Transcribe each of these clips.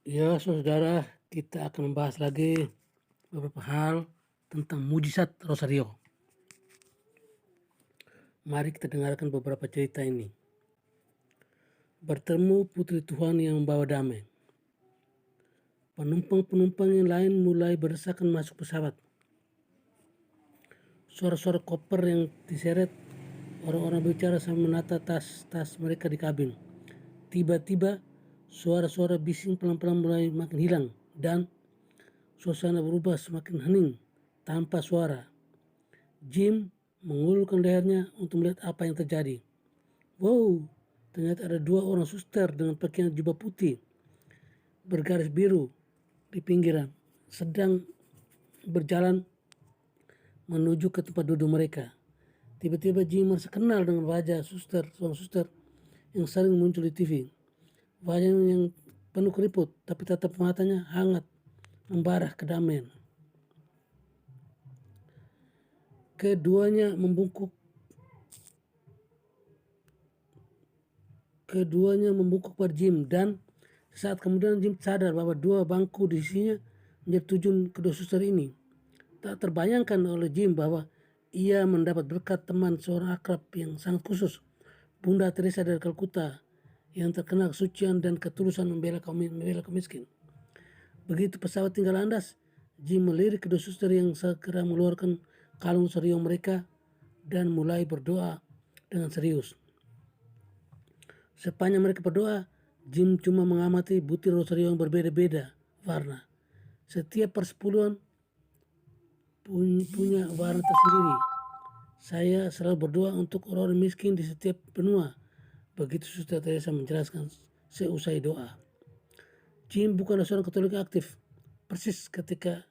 Ya, saudara, kita akan membahas lagi beberapa hal tentang mujizat Rosario. Mari kita dengarkan beberapa cerita ini. Bertemu putri Tuhan yang membawa damai. Penumpang-penumpang yang lain mulai berdesakan masuk pesawat. Suara-suara koper yang diseret, orang-orang bicara sambil menata tas-tas mereka di kabin. Tiba-tiba, suara-suara bising pelan-pelan mulai makin hilang dan suasana berubah semakin hening tanpa suara. Jim mengulurkan lehernya untuk melihat apa yang terjadi. Wow, ternyata ada dua orang suster dengan pakaian jubah putih bergaris biru di pinggiran, sedang berjalan menuju ke tempat duduk mereka. Tiba-tiba Jim merasa kenal dengan wajah seorang suster yang sering muncul di TV. Wajah yang penuh keriput, tapi tetap matanya hangat, membara kedamaian. Keduanya membungkuk pada Jim dan saat kemudian Jim sadar bahwa dua bangku di sisinya menjadi tujuan kedua suster ini. Tak terbayangkan oleh Jim bahwa ia mendapat berkat teman seorang akrab yang sangat khusus, Bunda Teresa dari Kalkuta, yang terkenal kesucian dan ketulusan membela kaum miskin. Begitu pesawat tinggal landas, Jim melirik kedua suster yang segera mengeluarkan kalung serius mereka dan mulai berdoa dengan serius. Sepanjang mereka berdoa, Jim cuma mengamati butir rosario yang berbeda-beda warna. Setiap persepuluhan punya warna tersendiri. Saya selalu berdoa untuk orang miskin di setiap benua. Begitu Suster Teresa menjelaskan seusai doa. Jim bukanlah seorang Katolik aktif. Persis ketika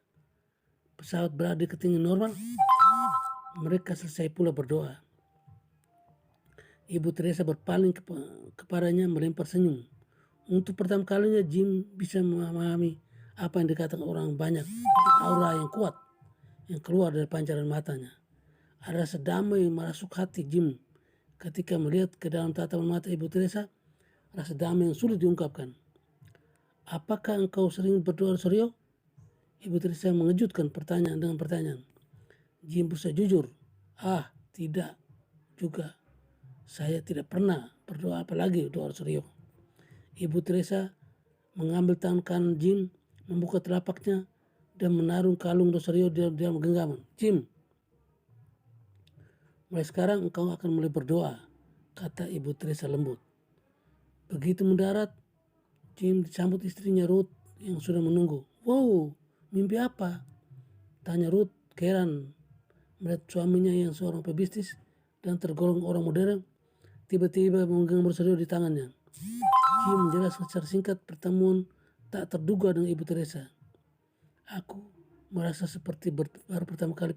pesawat berada di ketinggian normal, mereka selesai pula berdoa. Ibu Teresa berpaling kepadanya melempar senyum. Untuk pertama kalinya Jim bisa memahami apa yang dikatakan orang banyak, aura yang kuat yang keluar dari pancaran matanya. Ada rasa damai merasuk hati Jim ketika melihat ke dalam tatapan mata Ibu Teresa, rasa damai yang sulit diungkapkan. Apakah engkau sering berdoa Rosario? Ibu Teresa mengejutkan pertanyaan dengan pertanyaan. Jim berusaha jujur. Tidak juga. Saya tidak pernah berdoa apalagi doa Rosario. Ibu Teresa mengambil tangan kanan Jim, membuka telapaknya, dan menaruh kalung Rosario di dalam genggaman. Jim, mulai sekarang engkau akan mulai berdoa, kata Ibu Teresa lembut. Begitu mendarat, Jim disambut istrinya Ruth yang sudah menunggu. Wow, mimpi apa? Tanya Ruth, heran melihat suaminya yang seorang pebisnis dan tergolong orang modern tiba-tiba memegang Rosario di tangannya. Jim menjelaskan secara singkat pertemuan tak terduga dengan Ibu Teresa. Aku merasa seperti baru pertama kali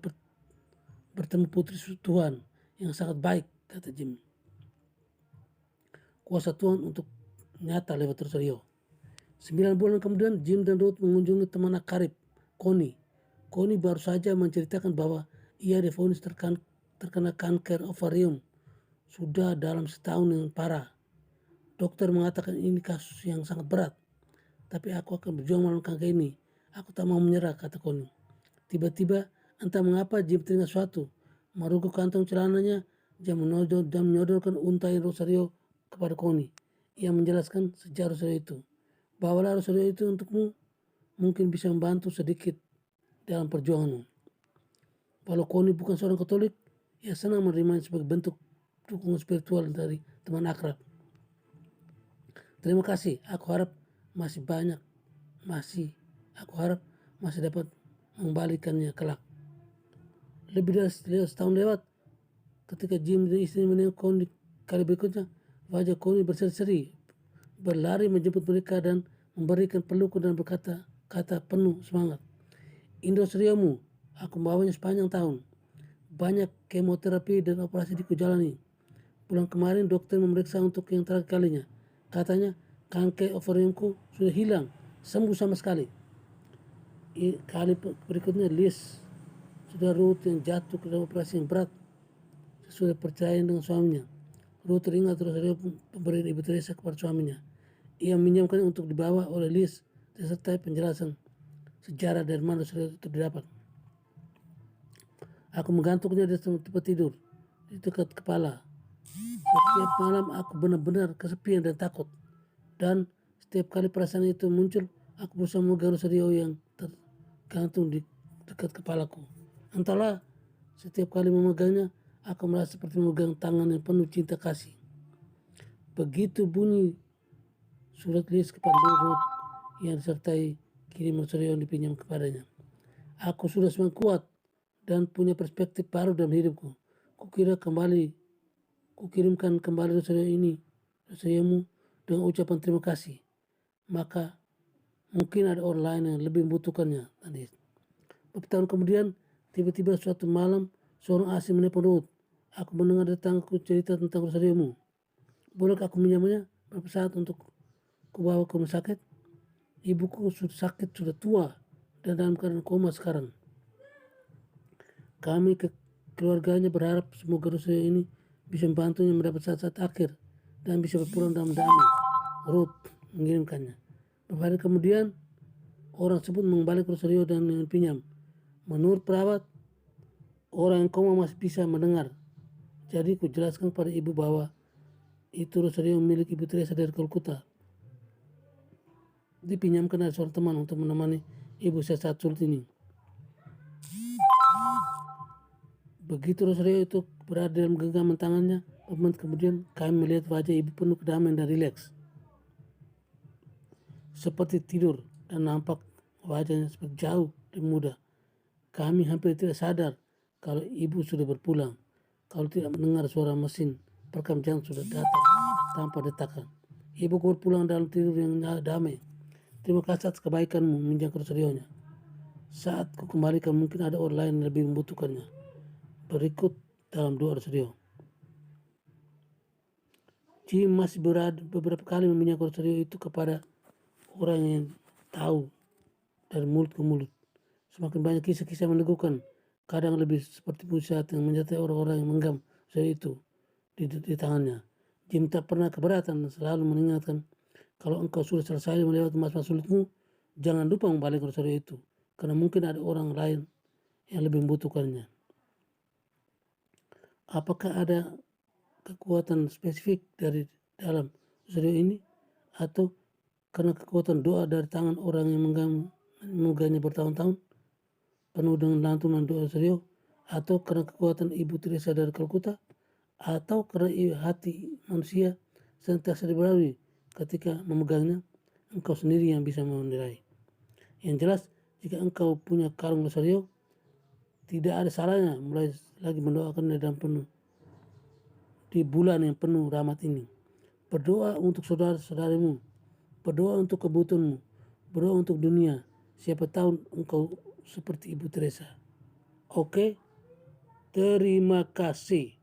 bertemu putri Tuhan yang sangat baik, kata Jim. Kuasa Tuhan untuk nyata lewat Rosario. 9 bulan kemudian Jim dan Ruth mengunjungi teman karib, Connie. Connie baru saja menceritakan bahwa ia divonis terkena kanker ovarium sudah dalam setahun yang parah. Dokter mengatakan ini kasus yang sangat berat. Tapi aku akan berjuang melawan kanker ini. Aku tak mau menyerah, kata Connie. Tiba-tiba, entah mengapa Jim teringat suatu. Merugut kantong celananya, dia menyodorkan untai Rosario kepada Connie. Ia menjelaskan sejarah Rosario itu. Bawalah Rosario itu untukmu, mungkin bisa membantu sedikit dalam perjuanganmu. Walau Connie bukan seorang Katolik, ia senang menerimanya sebagai bentuk dukungan spiritual dari teman akrab. Terima kasih, aku harap masih dapat mengembalikannya kelak. Lebih dari setahun lewat, ketika Jim dan istrinya menengok Connie kali berikutnya, wajah Connie berseri-seri, berlari menjemput mereka dan memberikan pelukan dan berkata kata penuh semangat. Indo Seriomu, aku membawanya sepanjang tahun. Banyak kemoterapi dan operasi dijalani. Bulan kemarin dokter memeriksa untuk yang terakhir kalinya. Katanya kanker ovariumku sudah hilang, sembuh sama sekali. Kali berikutnya Liz, sudah Ruth yang jatuh ke dalam operasi yang berat sesuai percayaan dengan suaminya. Ruth teringat Rosario pemberian Ibu Teresa kepada suaminya. Ia meminjamkan untuk dibawa oleh Liz disertai penjelasan sejarah dari mana Rosario itu didapat. Aku menggantungnya di tempat tidur, di dekat kepala. Setiap malam aku benar-benar kesepian dan takut. Dan setiap kali perasaan itu muncul, aku berusaha memegang Rosario yang tergantung di dekat kepalaku. Entahlah, setiap kali memegangnya, aku merasa seperti memegang tangan yang penuh cinta kasih. Begitu bunyi surat list kepada Luhut yang disertai kiriman Rosario yang dipinjam kepadanya. Aku sudah semakin kuat dan punya perspektif baru dalam hidupku. Kukirimkan kembali Rosariomu dengan ucapan terima kasih. Maka mungkin ada orang lain yang lebih membutuhkannya. Beberapa tahun kemudian, tiba-tiba suatu malam, seorang asing menelpon Ruth. Aku mendengar tetanggaku cerita tentang Rosariomu. Bolehkah aku menyamanya beberapa saat untuk kubawa ke rumah sakit? Ibuku sudah sakit, sudah tua, dan dalam keadaan koma sekarang. Kami keluarganya berharap semoga Rosario ini bisa membantunya mendapat saat-saat akhir dan bisa berpulang dalam damai. Ruth mengirimkannya. Beberapa hari kemudian, orang tersebut mengembalikan Rosario dan pinjam. Menurut perawat, orang yang koma masih bisa mendengar. Jadi kujelaskan kepada ibu bahwa itu Rosario milik Ibu Teresa dari Kolkata. Dipinjamkan dari seorang teman untuk menemani ibu saat sulit ini. Begitu Rosario itu berada dalam genggaman tangannya, beberapa menit kemudian kami melihat wajah ibu penuh kedamaian dan rileks. Seperti tidur dan nampak wajahnya seperti jauh dan muda. Kami hampir tidak sadar kalau ibu sudah berpulang. Kalau tidak mendengar suara mesin perekam jantung sudah datang tanpa detakan. Ibu berpulang dalam tidur yang damai. Terima kasih atas kebaikanmu meminjam Rosario-nya. Saat ku kembalikan mungkin ada orang lain yang lebih membutuhkannya. Berikut dalam doa Rosario. Jim masih beberapa kali meminjam Rosario itu kepada orang yang tahu dari mulut ke mulut. Semakin banyak kisah-kisah meneguhkan, kadang lebih seperti pusat yang menjadi orang-orang yang menggenggam Rosario itu di tangannya. Jim tak pernah keberatan dan selalu mengingatkan, kalau engkau sudah selesai melewati masa sulitmu, jangan lupa membalikkan Rosario itu, karena mungkin ada orang lain yang lebih membutuhkannya. Apakah ada kekuatan spesifik dari dalam Rosario ini, atau karena kekuatan doa dari tangan orang yang mengganggunya bertahun-tahun penuh dengan lantunan doa Rosario, atau karena kekuatan Ibu Teresa dari Kalkuta, atau karena hati manusia senantiasa diberani ketika memegangnya. Engkau sendiri yang bisa menilai. Yang jelas, jika engkau punya kalung Rosario, tidak ada salahnya mulai lagi mendoakan dalam penuh di bulan yang penuh rahmat ini. Berdoa untuk saudara-saudarimu, berdoa untuk kebutuhanmu, berdoa untuk dunia. Siapa tahu engkau seperti Ibu Teresa. Oke, terima kasih.